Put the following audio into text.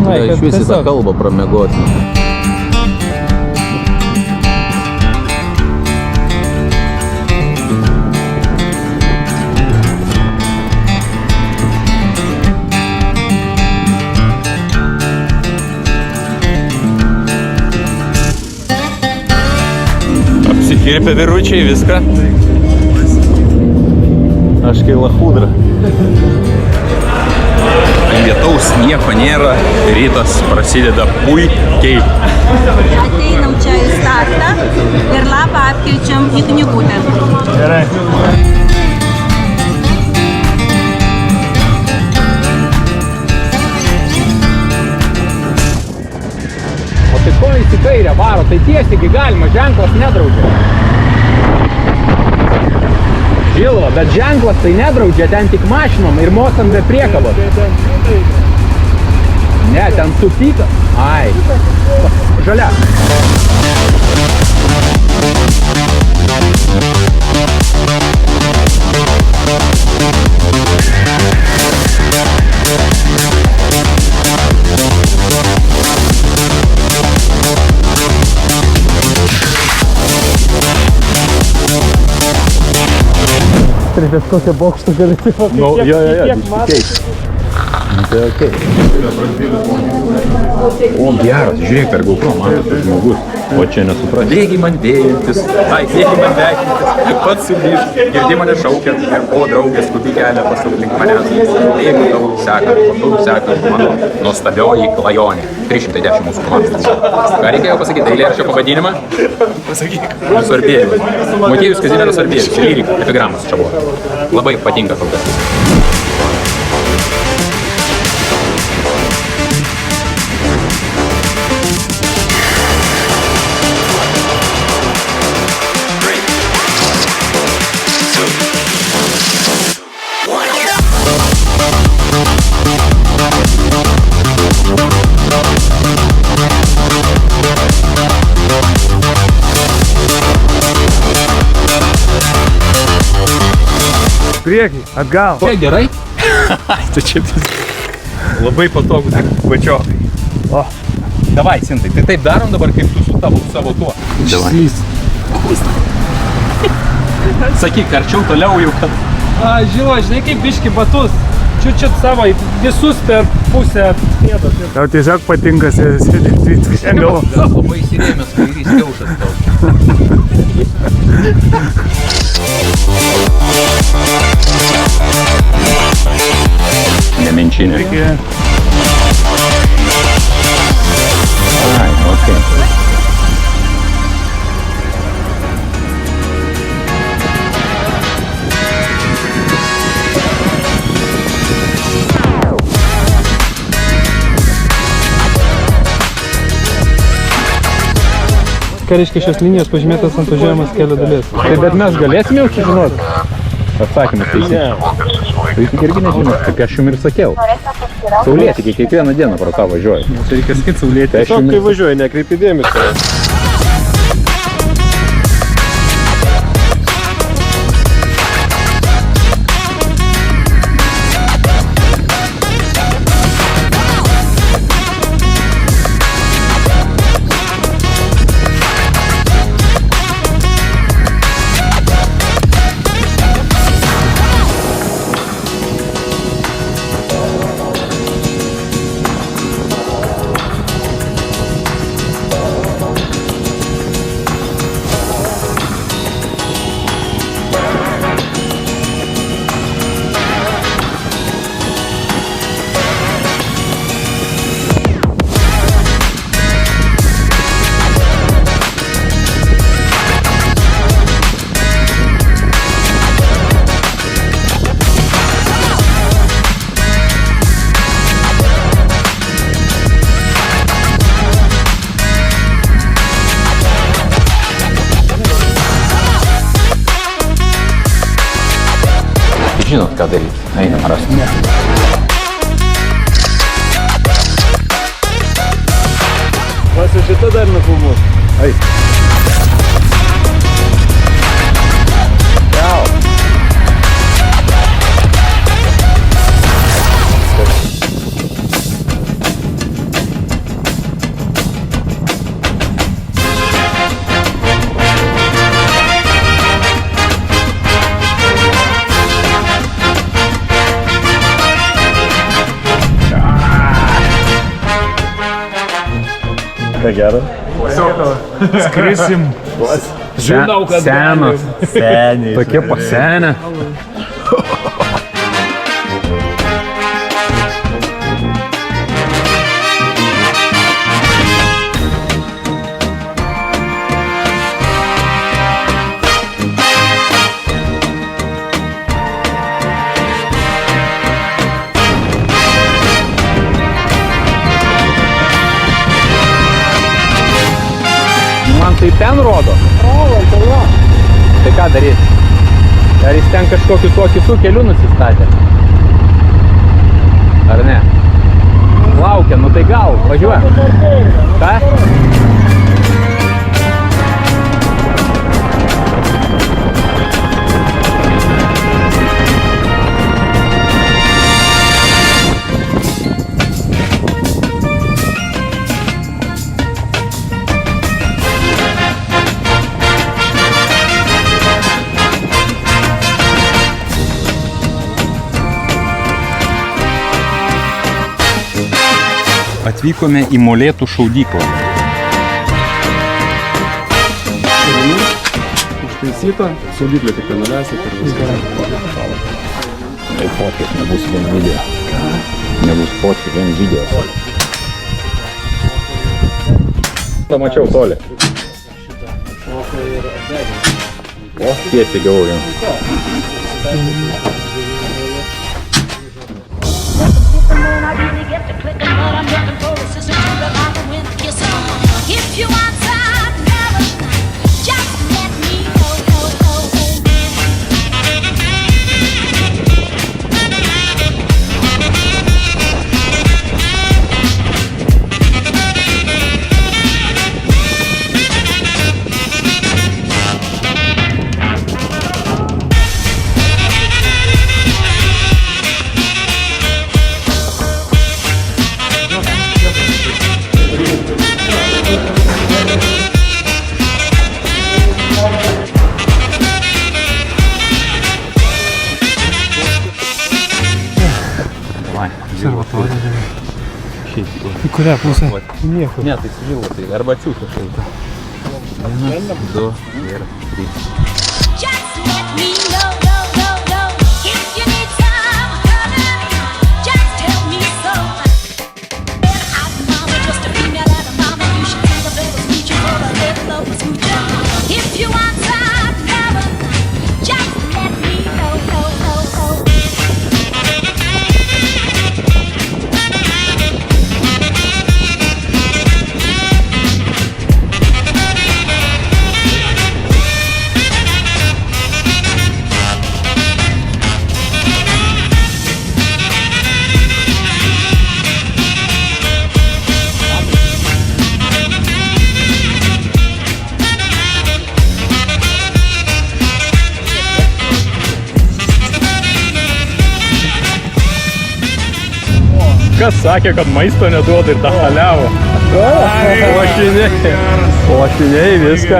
žinai, Iš vis į tą kalbą pramegoti. Apsikirpė vyručiai, viską. Aš kai lachudra. Lietaus nieko nėra, rytas prasideda puikiai. Ateinam čia į startą ir lapą apkeičiam į knygutę. Gerai. O tai ko jis į kairę varo, tai tiesiai galima, ženklas nedraudžia. Žilva, bet ženklas tai nedraudžia, ten tik mašinom ir mostam be priekabos. Ne, ten supyta. Ai. Žalia. Bet kokią bokštą gali taip pat. Nu, jo, Kiek matas? Tai okei. O, geras, žiūrėk per GoPro, matas žmogus. O čia nesupras. Bėgi man vėjantis, bėgi man veikintis, pats sugrįžt, girdi mane šaukiant ir o draugės skubi kelią pasuk link manęs. Jeigu tau sekant mano nuostabioji klajonė. 310 mūsų komandos. Ką reikėjo pasakyti, eilėraščio pavadinimą? Pasakyk. Sorbėlis. Motiejus Kazimieras Sorbėlis, lyrika, epigramas čia buvo. Labai patinka kol kas. Priekį, atgal. Čia gerai? Tai čia labai patogu, tik bačiokai. O. Davai, Sintai, tai taip darom dabar, kaip tu su savo tuo. Davai. Sakyk, arčiau toliau jau, kad... Žilva, žinai kaip biški batus. Čiut savo, visus per pusę pėdos. Tau tiesiog patinka sėdėti viskas ant galvos. Gal labai įsirėmęs kairys kiaušas tau. Nemenčinė. Ai, okei. Ką reiškia šios linijos pažymėtas ant važiuojamas kelio dalies? Tai bet mes galėsime jau sužinoti. Atsakymas teisingas. Tai tik irgi nežinot, kaip aš jums ir sakiau. Saulėtikiai kiekvieną dieną pro tą važiuoja. Tai reikia sakyti saulėtį. Tiesiog kai važiuoji, nekreipi dėmesio. Žinot, ką daryti. Einam rasti. Vas šitą dar nufilmuos. Eik. Labai gerai. Skrisim. Žinau, kad senas. Seniai. Tokie pasenę. Man tai ten rodo? Tai ką daryti? Ar jis ten kažkokiu tuo kitų kelių nusistatė? Ar ne? Laukia, nu tai gal, važiuojam. Ką? Atvykome į Molėtų šaudyklą. Užtaisyta, saugyklė tik nuleisit ir viskas. Jau fotkės, nebus vien video. Nebus fotkės, vien video. Ta mačiau toli. O, tiesiai gavau jau. Į kurią pusę? Nieko. Ne, tai sužilo, tai arba atsiūsio šiltą. 1, 2 ir 3. Kas sakė, kad maisto neduoda ir tą haliavą? Lošiniai viską.